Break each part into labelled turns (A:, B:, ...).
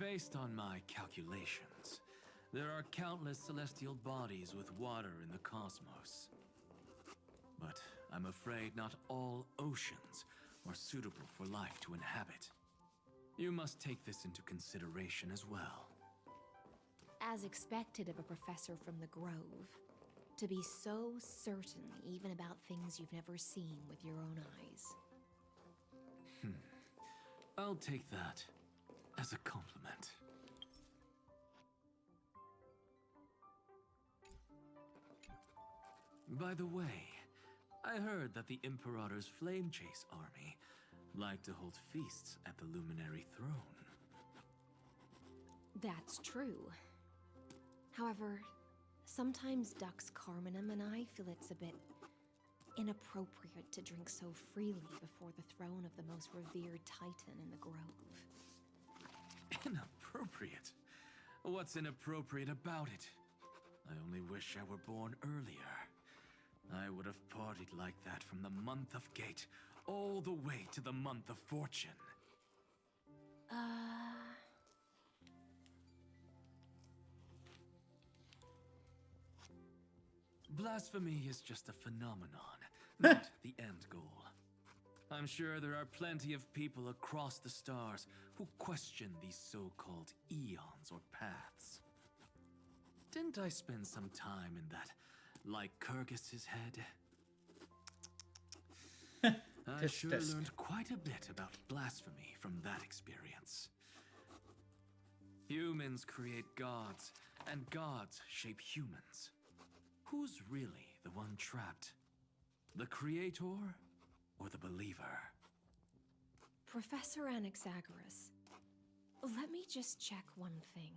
A: Based on my calculations, there are countless celestial bodies with water in the cosmos. But I'm afraid not all oceans are suitable for life to inhabit. You must take this into consideration as well.
B: As expected of a professor from the Grove, to be so certain even about things you've never seen with your own eyes.
A: I'll take that as a compliment. By the way, I heard that the Imperator's Flame Chase army like to hold feasts at the Luminary Throne.
B: That's true. However, sometimes Dux Carminum and I feel it's a bit inappropriate to drink so freely before the throne of the most revered Titan in the Grove.
A: Inappropriate? What's inappropriate about it? I only wish I were born earlier. I would have partied like that from the month of Gate all the way to the month of Fortune. Blasphemy is just a phenomenon, not the end goal. I'm sure there are plenty of people across the stars who question these so-called eons or paths. Didn't I spend some time in that Lycurgus's head? I sure learned quite a bit about blasphemy from that experience. Humans create gods, and gods shape humans. Who's really the one trapped? The creator or the believer?
B: Professor Anaxagoras, let me just check one thing.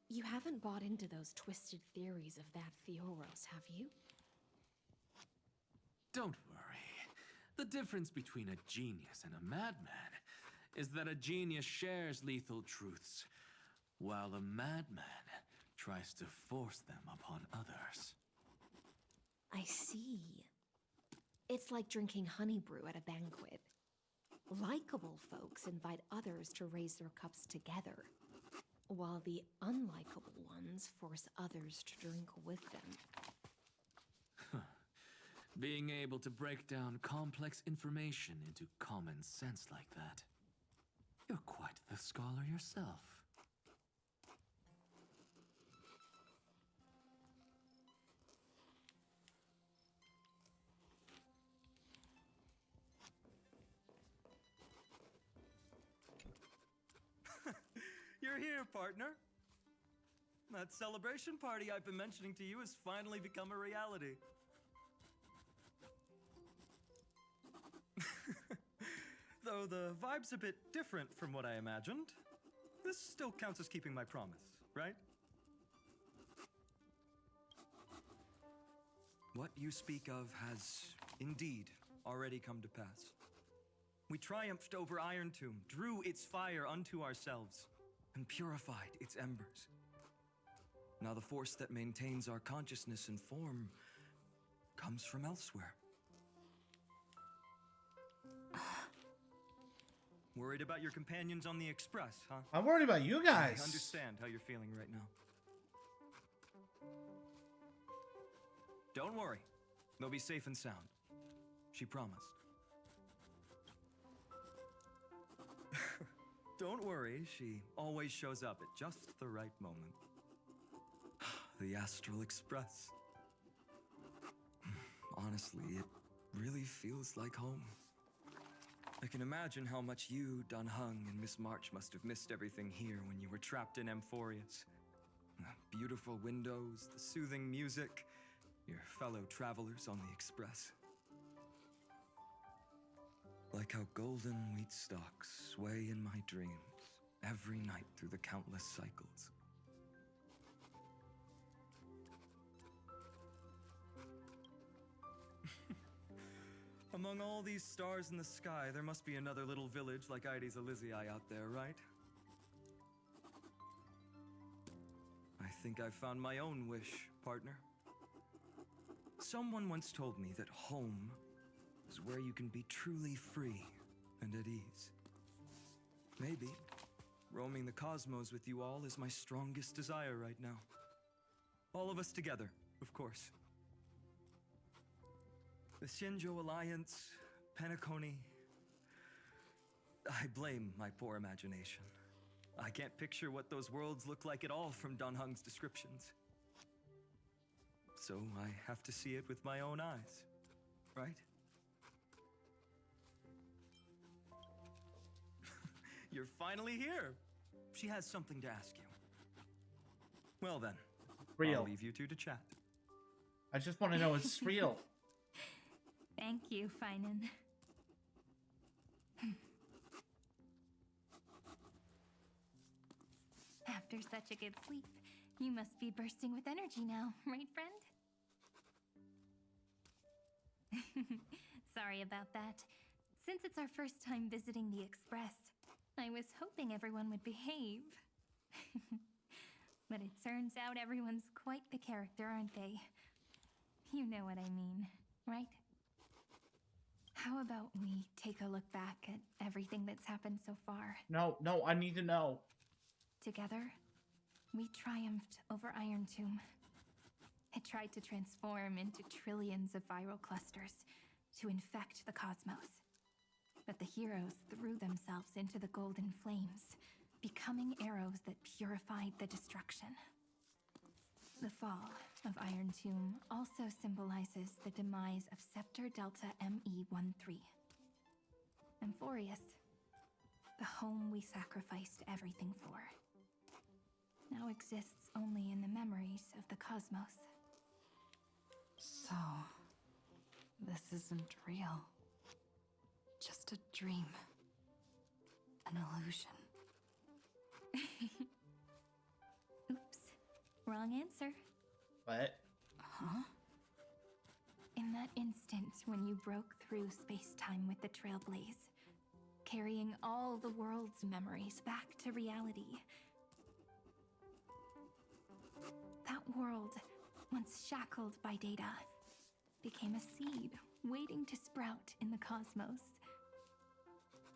B: You haven't bought into those twisted theories of that Theoros, have you?
A: Don't worry. The difference between a genius and a madman is that a genius shares lethal truths, while a madman tries to force them upon others.
B: I see. It's like drinking honey brew at a banquet. Likable folks invite others to raise their cups together, while the unlikable ones force others to drink with them.
A: Being able to break down complex information into common sense like that. You're quite the scholar yourself.
C: You're here, partner. That celebration party I've been mentioning to you has finally become a reality. Though the vibe's a bit different from what I imagined, this still counts as keeping my promise, right? What you speak of has indeed already come to pass. We triumphed over Iron Tomb, drew its fire unto ourselves, and purified its embers. Now the force that maintains our consciousness and form comes from elsewhere. Worried about your companions on the Express, huh?
D: I'm worried about you guys.
C: I understand how you're feeling right now. Don't worry. They'll be safe and sound. She promised. Don't worry, she always shows up at just the right moment. The Astral Express. Honestly, it really feels like home. I can imagine how much you, Dunhung, and Miss March must have missed everything here when you were trapped in Amphorius. The beautiful windows, the soothing music, your fellow travelers on the Express. Like how golden wheat stalks sway in my dreams every night through the countless cycles. Among all these stars in the sky, there must be another little village like Ides Elysiae out there, right? I think I found my own wish, partner. Someone once told me that home is where you can be truly free and at ease. Maybe roaming the cosmos with you all is my strongest desire right now. All of us together, of course. The Shinjo Alliance, Penacony. I blame my poor imagination. I can't picture what those worlds look like at all from Dunhung's descriptions. So I have to see it with my own eyes, right? You're finally here. She has something to ask you. Well then,
D: Real.
C: I'll leave you two to chat.
D: I just want to know it's real.
E: Thank you, Finan. After such a good sleep, you must be bursting with energy now, right, friend? Sorry about that. Since it's our first time visiting the Express, I was hoping everyone would behave. But it turns out everyone's quite the character, aren't they? You know what I mean, right? How about we take a look back at everything that's happened so far?
D: No, I need to know.
E: Together, we triumphed over Iron Tomb. It tried to transform into trillions of viral clusters to infect the cosmos. But the heroes threw themselves into the golden flames, becoming arrows that purified the destruction. The fall of Iron Tomb also symbolizes the demise of Scepter Delta ME-13. Amphorius, the home we sacrificed everything for, now exists only in the memories of the cosmos.
F: So, this isn't real. Just a dream. An illusion.
E: Oops, wrong answer.
D: What?
F: Huh?
E: In that instant when you broke through space-time with the Trailblaze, carrying all the world's memories back to reality, that world, once shackled by data, became a seed waiting to sprout in the cosmos.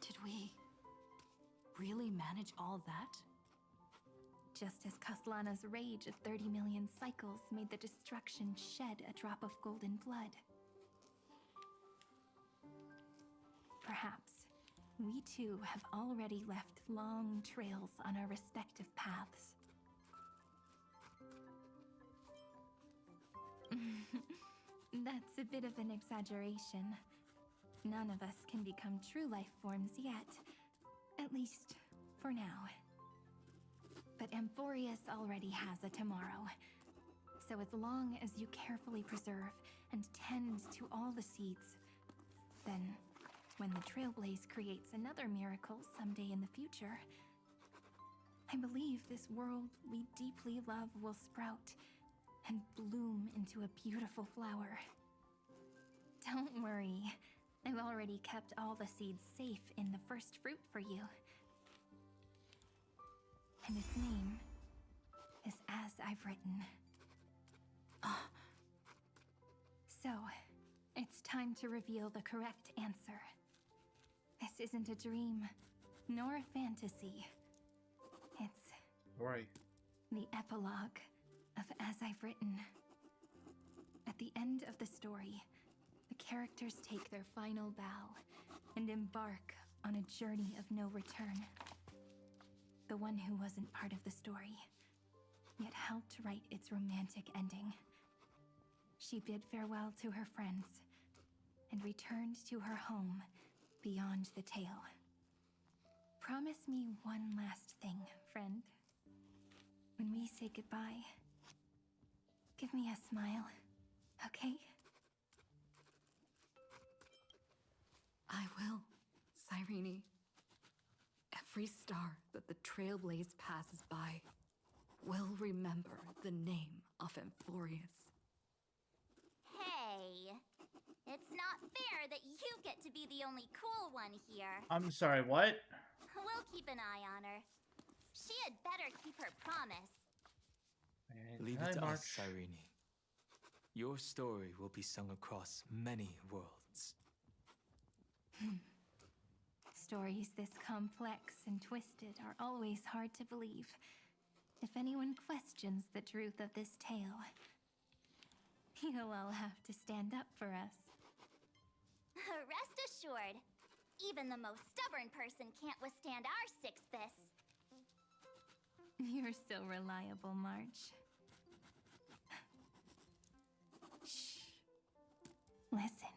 F: Did we really manage all that?
E: Just as Kaslana's rage of 30 million cycles made the destruction shed a drop of golden blood. Perhaps we too have already left long trails on our respective paths. That's a bit of an exaggeration. None of us can become true life forms yet. At least, for now. But Amphorius already has a tomorrow. So as long as you carefully preserve and tend to all the seeds, then when the Trailblaze creates another miracle someday in the future, I believe this world we deeply love will sprout and bloom into a beautiful flower. Don't worry, I've already kept all the seeds safe in the first fruit for you. And its name is As I've Written. So, it's time to reveal the correct answer. This isn't a dream, nor a fantasy. It's
D: Right.
E: the epilogue of As I've Written. At the end of the story, the characters take their final bow and embark on a journey of no return. The one who wasn't part of the story, yet helped write its romantic ending. She bid farewell to her friends and returned to her home beyond the tale. Promise me one last thing, friend. When we say goodbye, give me a smile, okay?
F: I will, Cyrene. Every star that the Trailblaze passes by will remember the name of Amphorius.
G: Hey, it's not fair that you get to be the only cool one here.
D: I'm sorry, what?
G: We'll keep an eye on her. She had better keep her promise.
H: Leave
D: Hi,
H: it to
D: March.
H: us, Cyrene. Your story will be sung across many worlds.
E: stories this complex and twisted are always hard to believe. If anyone questions the truth of this tale, you'll all have to stand up for us.
G: Rest assured, even the most stubborn person can't withstand our six fists.
E: You're so reliable, March. Shh. Listen.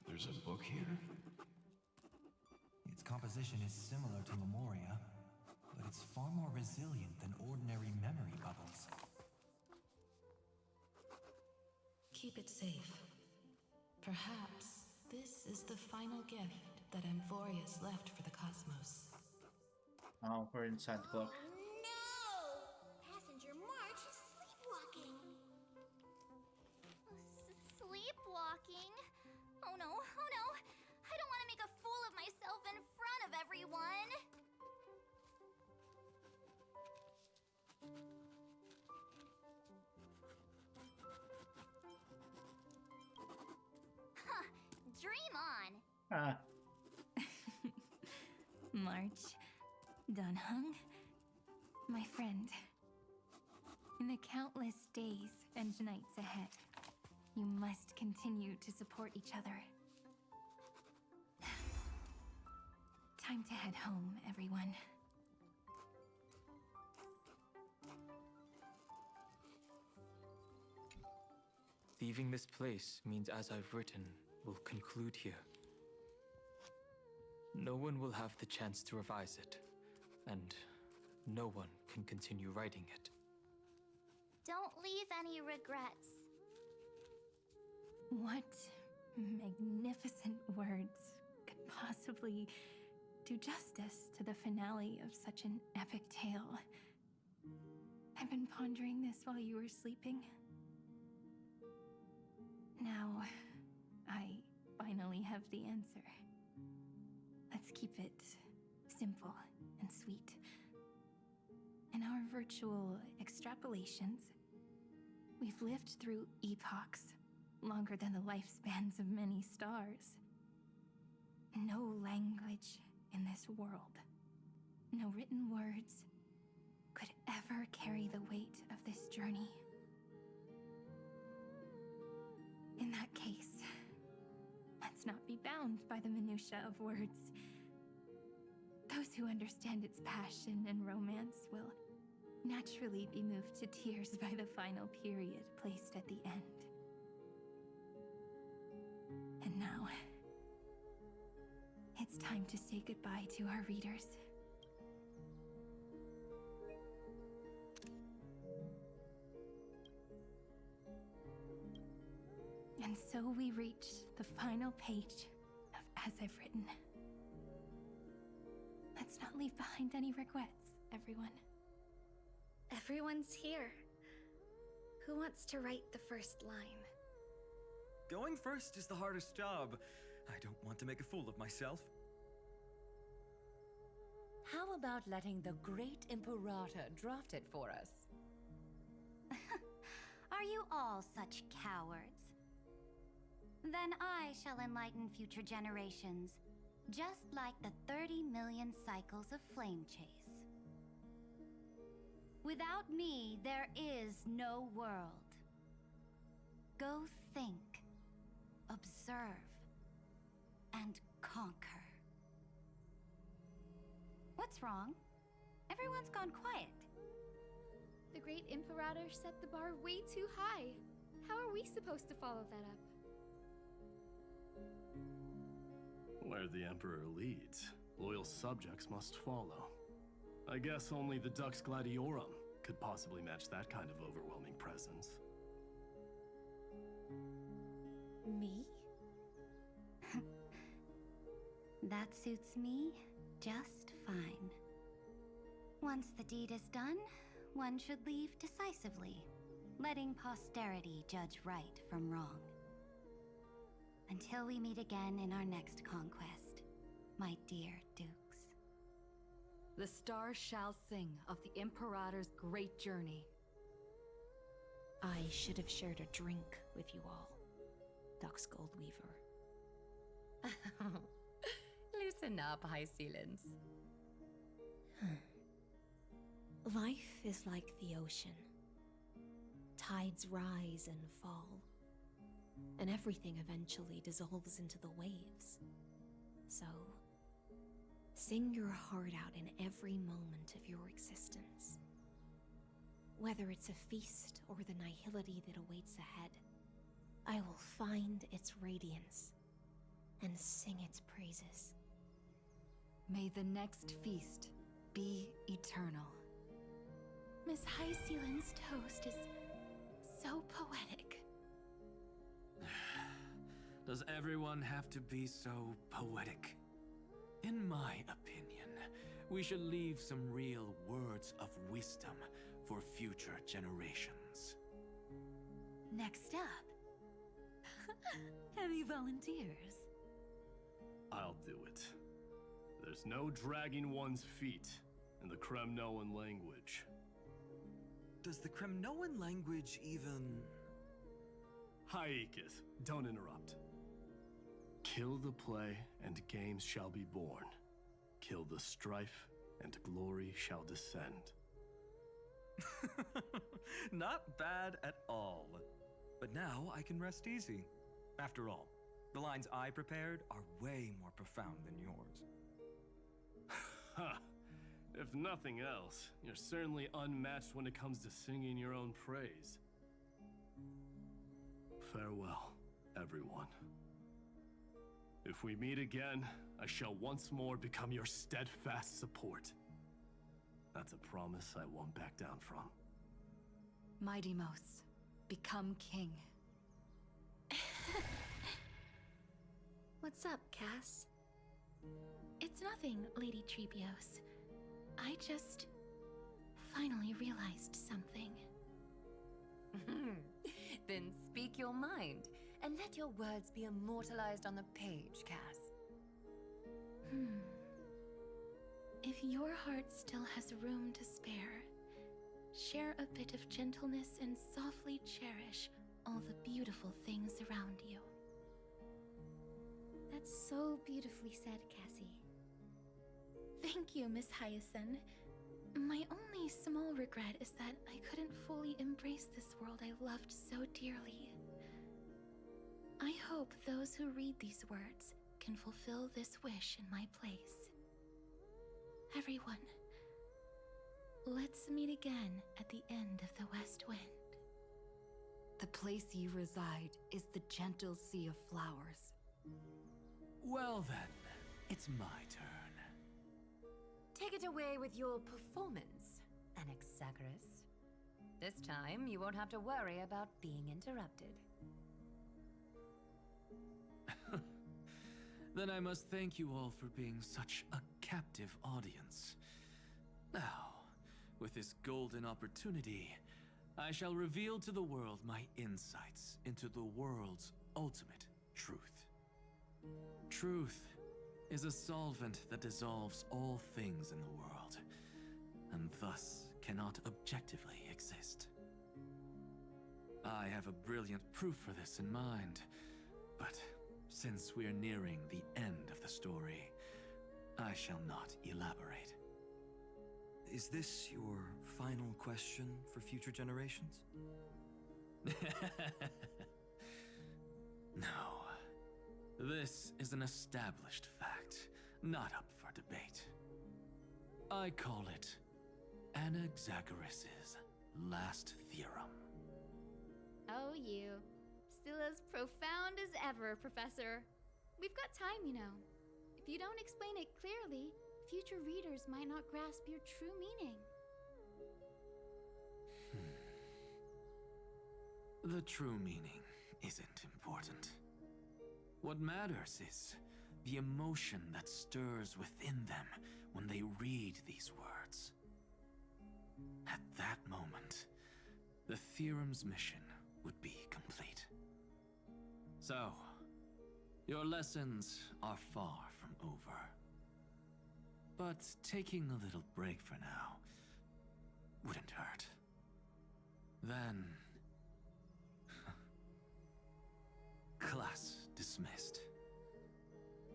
I: There's a book here?
J: Its composition is similar to Memoria, but it's far more resilient than ordinary memory bubbles.
K: Keep it safe. Perhaps this is the final gift that Amphorius left for the cosmos.
D: Oh, we're inside the book.
G: No! Passenger March is sleepwalking. Sleepwalking? Oh no, oh no! I don't want to make a fool of myself in front of everyone! Huh, dream on!
D: Ah,
E: March, Dunhung, my friend. In the countless days and nights ahead, you must continue to support each other. Time to head home, everyone.
H: Leaving this place means, as I've written, will conclude here. No one will have the chance to revise it, and no one can continue writing it.
G: Don't leave any regrets.
E: What magnificent words could possibly do justice to the finale of such an epic tale? I've been pondering this while you were sleeping. Now, I finally have the answer. Let's keep it simple and sweet. In our virtual extrapolations, we've lived through epochs longer than the lifespans of many stars. No language in this world, no written words, could ever carry the weight of this journey. In that case, let's not be bound by the minutiae of words. Those who understand its passion and romance will naturally be moved to tears by the final period placed at the end. And now, it's time to say goodbye to our readers. And so we reach the final page of As I've Written. Let's not leave behind any regrets, everyone.
B: Everyone's here. Who wants to write the first line?
C: Going first is the hardest job. I don't want to make a fool of myself.
L: How about letting the great Imperator draft it for us?
G: Are you all such cowards? Then I shall enlighten future generations, just like the 30 million cycles of flame chase. Without me, there is no world. Go think, observe, and conquer. What's wrong? Everyone's gone quiet.
M: The great Imperator set the bar way too high. How are we supposed to follow that up?
N: Where the Emperor leads, loyal subjects must follow. I guess only the Dux Gladiorum could possibly match that kind of overwhelming presence.
B: Me?
G: That suits me just fine. Once the deed is done, one should leave decisively, letting posterity judge right from wrong. Until we meet again in our next conquest, my dear Dukes.
F: The stars shall sing of the Imperator's great journey.
B: I should have shared a drink with you all, Dux Goldweaver.
L: Listen up, High Ceilings.
B: Life is like the ocean. Tides rise and fall, and everything eventually dissolves into the waves. So, sing your heart out in every moment of your existence. Whether it's a feast or the nihility that awaits ahead, I will find its radiance and sing its praises.
F: May the next feast be eternal.
E: Miss High Ceilings' toast is so poetic.
A: Does everyone have to be so poetic? In my opinion, we should leave some real words of wisdom for future generations.
F: Next up, any volunteers?
N: I'll do it. There's no dragging one's feet in the Kremnoan language.
C: Does the Kremnoan language even...
N: Haikith, don't interrupt. Kill the play, and games shall be born. Kill the strife, and glory shall descend.
C: Not bad at all. But now I can rest easy. After all, the lines I prepared are way more profound than yours.
N: Ha! If nothing else, you're certainly unmatched when it comes to singing your own praise. Farewell, everyone. If we meet again, I shall once more become your steadfast support. That's a promise I won't back down from.
F: Mighty Mos, become king.
B: What's up, Cass?
E: It's nothing, Lady Trebios. I just finally realized something.
L: Then speak your mind, and let your words be immortalized on the page, Cass.
E: If your heart still has room to spare, share a bit of gentleness and softly cherish all the beautiful things around you.
M: That's so beautifully said, Cassie.
E: Thank you, Miss Hyacinth. My only small regret is that I couldn't fully embrace this world I loved so dearly. I hope those who read these words can fulfill this wish in my place. Everyone, let's meet again at the end of the West Wind.
F: The place you reside is the gentle sea of flowers.
A: Well then, it's my turn.
L: Take it away with your performance, Anaxagoras. This time, you won't have to worry about being interrupted.
A: Then I must thank you all for being such a captive audience. Now, with this golden opportunity, I shall reveal to the world my insights into the world's ultimate truth. Truth is a solvent that dissolves all things in the world, and thus cannot objectively exist. I have a brilliant proof for this in mind, but since we're nearing the end of the story, I shall not elaborate.
C: Is this your final question for future generations?
A: No. This is an established fact, not up for debate. I call it Anaxagoras' last theorem.
M: Oh, you. Still as profound as ever, Professor. We've got time, you know. If you don't explain it clearly, future readers might not grasp your true meaning.
A: The true meaning isn't important. What matters is the emotion that stirs within them when they read these words. At that moment, the theorem's mission would be complete. So, your lessons are far from over. But taking a little break for now wouldn't hurt. Then... class dismissed.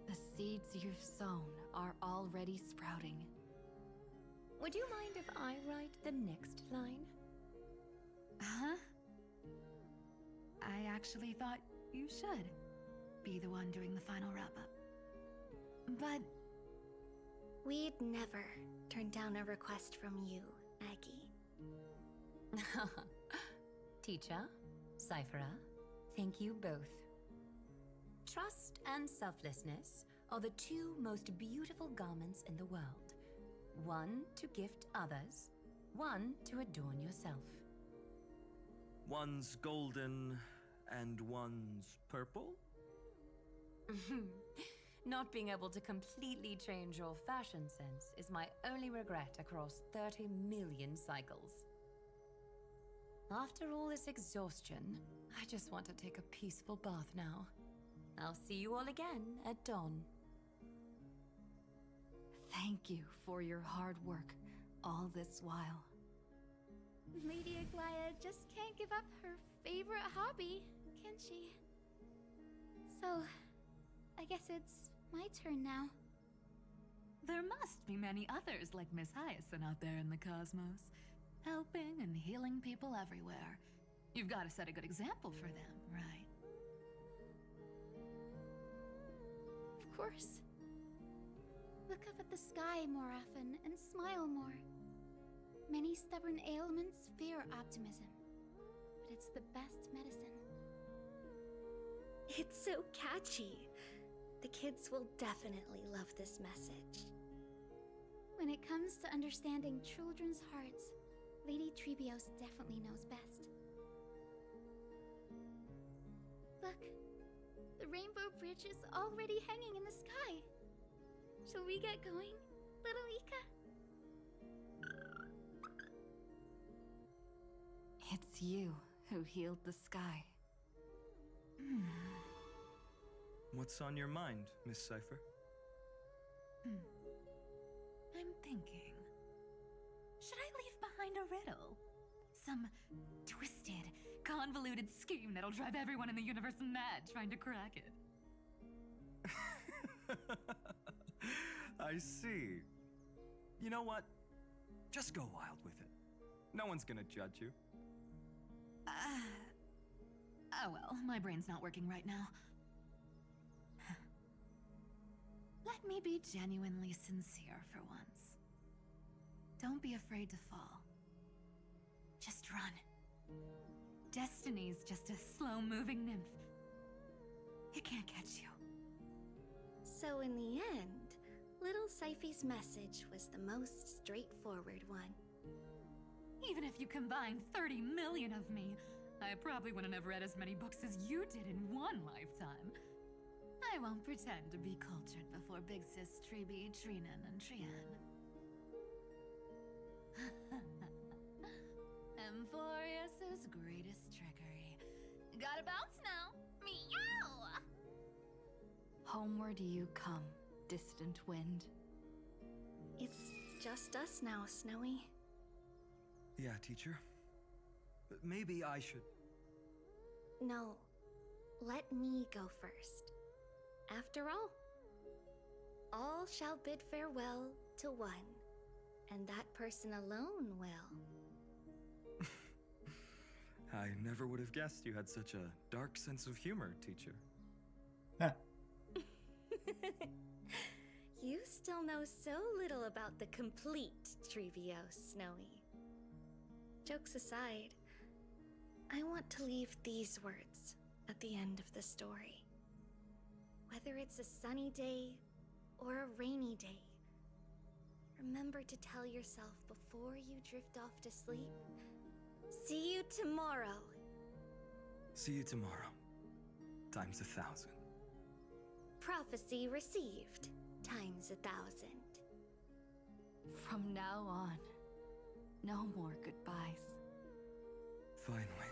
F: The seeds you've sown are already sprouting.
L: Would you mind if I write the next line?
F: Huh? I actually thought you should be the one doing the final wrap-up. But
B: We'd never turn down a request from you, Aggie.
L: Teacher, Cyphera, thank you both. Trust and selflessness are the two most beautiful garments in the world. One to gift others, one to adorn yourself.
C: One's golden and one's purple?
L: Not being able to completely change your fashion sense is my only regret across 30 million cycles. After all this exhaustion, I just want to take a peaceful bath now. I'll see you all again at dawn.
F: thank you for your hard work all this while.
M: Lady Aglaia just can't give up her favorite hobby, can she? So, I guess it's my turn now.
F: There must be many others like Miss Hyacinth out there in the cosmos, helping and healing people everywhere. You've got to set a good example for them, right?
M: Of course. Look up at the sky more often and smile more. Many stubborn ailments fear optimism, but it's the best medicine.
B: It's so catchy. The kids will definitely love this message.
M: When it comes to understanding children's hearts, Lady Trebios definitely knows best. Look, the Rainbow Bridge is already hanging in the sky. Shall we get going, little Ika?
F: It's you who healed the sky.
C: What's on your mind, Miss Cypher?
F: I'm thinking, should I leave behind a riddle? Some twisted, convoluted scheme that'll drive everyone in the universe mad trying to crack it.
C: I see. You know what? Just go wild with it. No one's gonna judge you.
F: Oh well, my brain's not working right now. Let me be genuinely sincere for once. Don't be afraid to fall. Just run. Destiny's just a slow-moving nymph. It can't catch you.
B: So in the end, little Cyphy's message was the most straightforward one.
F: Even if you combined 30 million of me, I probably wouldn't have read as many books as you did in one lifetime. I won't pretend to be cultured before Big Sis Treeby, Trinan, and Trian. Emphorius's greatest trickery. Gotta bounce now. Meow! Homeward you come, distant wind.
B: It's just us now, Snowy.
C: Yeah, teacher. But maybe I should...
B: No, let me go first. After all shall bid farewell to one, and that person alone will.
C: I never would have guessed you had such a dark sense of humor, teacher.
B: You still know so little about the complete Trebios, Snowy. Jokes aside, I want to leave these words at the end of the story. Whether it's a sunny day or a rainy day, remember to tell yourself before you drift off to sleep, see you tomorrow.
C: See you tomorrow. Times 1,000.
B: Prophecy received, times 1,000.
F: From now on, no more goodbyes.
C: Finally.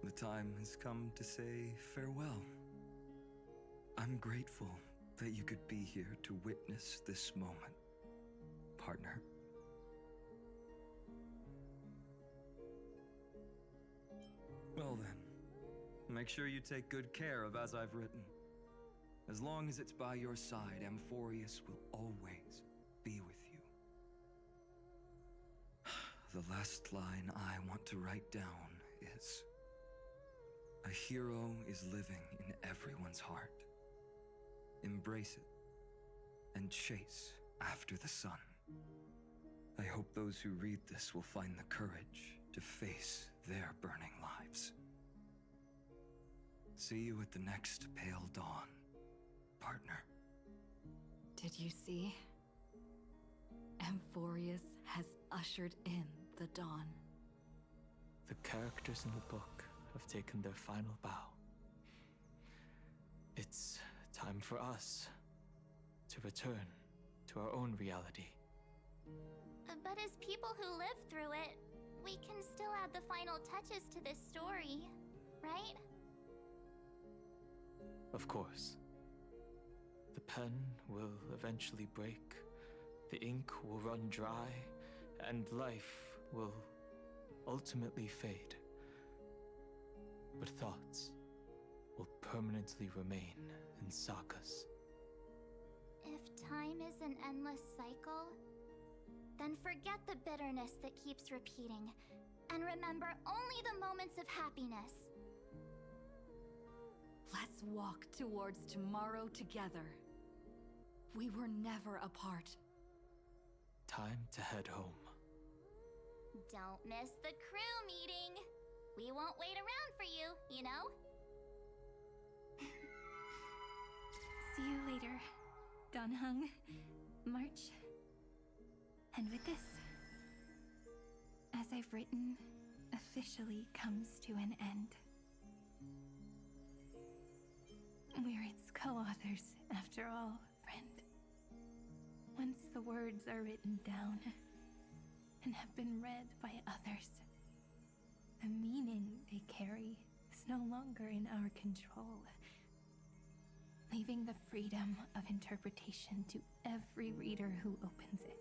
C: The time has come to say farewell. I'm grateful that you could be here to witness this moment, partner. Well then, make sure you take good care of As I've Written. As long as it's by your side, Amphorius will always be with you. The last line I want to write down is, "A hero is living in everyone's heart. Embrace it and chase after the sun." I hope those who read this will find the courage to face their burning lives. See you at the next pale dawn, partner.
I: Did you see? Amphorius has ushered in the dawn.
H: The characters in the book have taken their final bow. It's time for us to return to our own reality.
G: But as people who live through it, we can still add the final touches to this story, right?
H: Of course. The pen will eventually break, the ink will run dry, and life will ultimately fade. But thoughts will permanently remain in sagas.
G: If time is an endless cycle, then forget the bitterness that keeps repeating, and remember only the moments of happiness.
I: Let's walk towards tomorrow together. We were never apart.
H: Time to head home.
G: Don't miss the crew meeting. We won't wait around for you, you know?
E: See you later, Donhung, March. And with this, as I've written, officially comes to an end. We're its co-authors, after all, friend. Once the words are written down and have been read by others, the meaning they carry is no longer in our control, leaving the freedom of interpretation to every reader who opens it.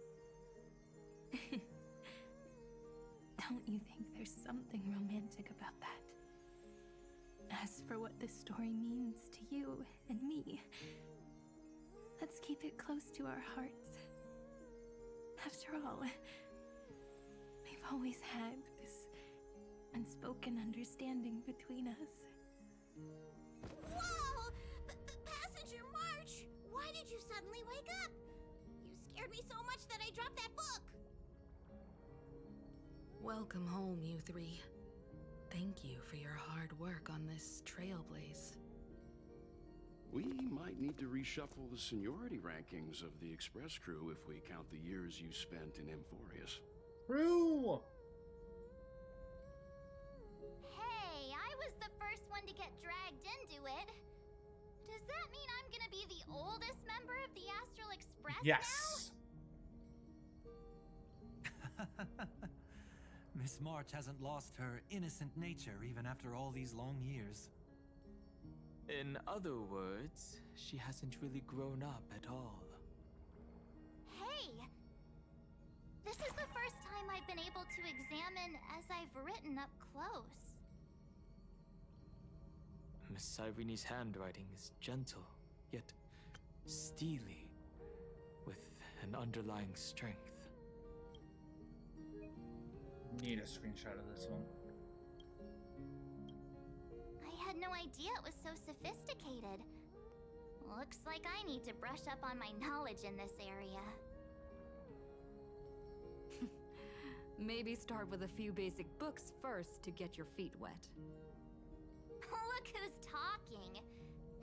E: Don't you think there's something romantic about that? As for what this story means to you and me, let's keep it close to our hearts. After all, we've always had this unspoken understanding between us.
G: Whoa! Passenger March! Why did you suddenly wake up? You scared me so much that I dropped that book!
K: Welcome home, you three. Thank you for your hard work on this trailblaze.
O: We might need to reshuffle the seniority rankings of the Express crew if we count the years you spent in Amphorius.
D: True!
G: Hey, I was the first one to get dragged into it. Does that mean I'm gonna be the oldest member of the Astral Express
D: Yes!
J: Miss March hasn't lost her innocent nature even after all these long years.
H: In other words, she hasn't really grown up at all.
G: Hey! This is the first time I've been able to examine as I've written up close.
H: Miss Irene's handwriting is gentle, yet steely, with an underlying strength.
D: Need a screenshot of this one.
G: I had no idea it was so sophisticated. Looks like I need to brush up on my knowledge in this area.
I: Maybe start with a few basic books first to get your feet wet.
G: Look who's talking.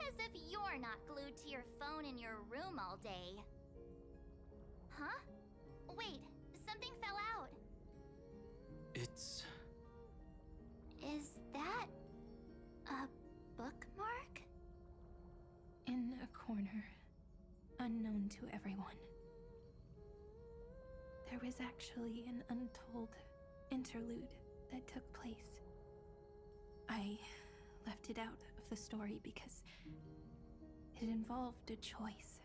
G: As if you're not glued to your phone in your room all day. Huh? Wait, something fell out.
H: It's...
G: Is that a bookmark?
E: In a corner, unknown to everyone. There was actually an untold interlude that took place. I left it out of the story because it involved a choice.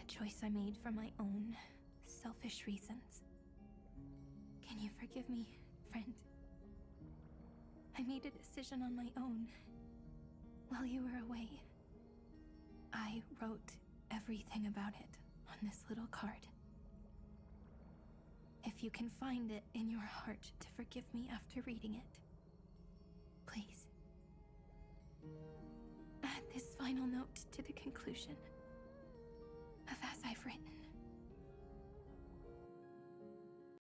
E: A choice I made for my own selfish reasons. Can you forgive me, friend? I made a decision on my own. While you were away, I wrote everything about it on this little card. If you can find it in your heart to forgive me after reading it, please. Add this final note to the conclusion of As I've Written.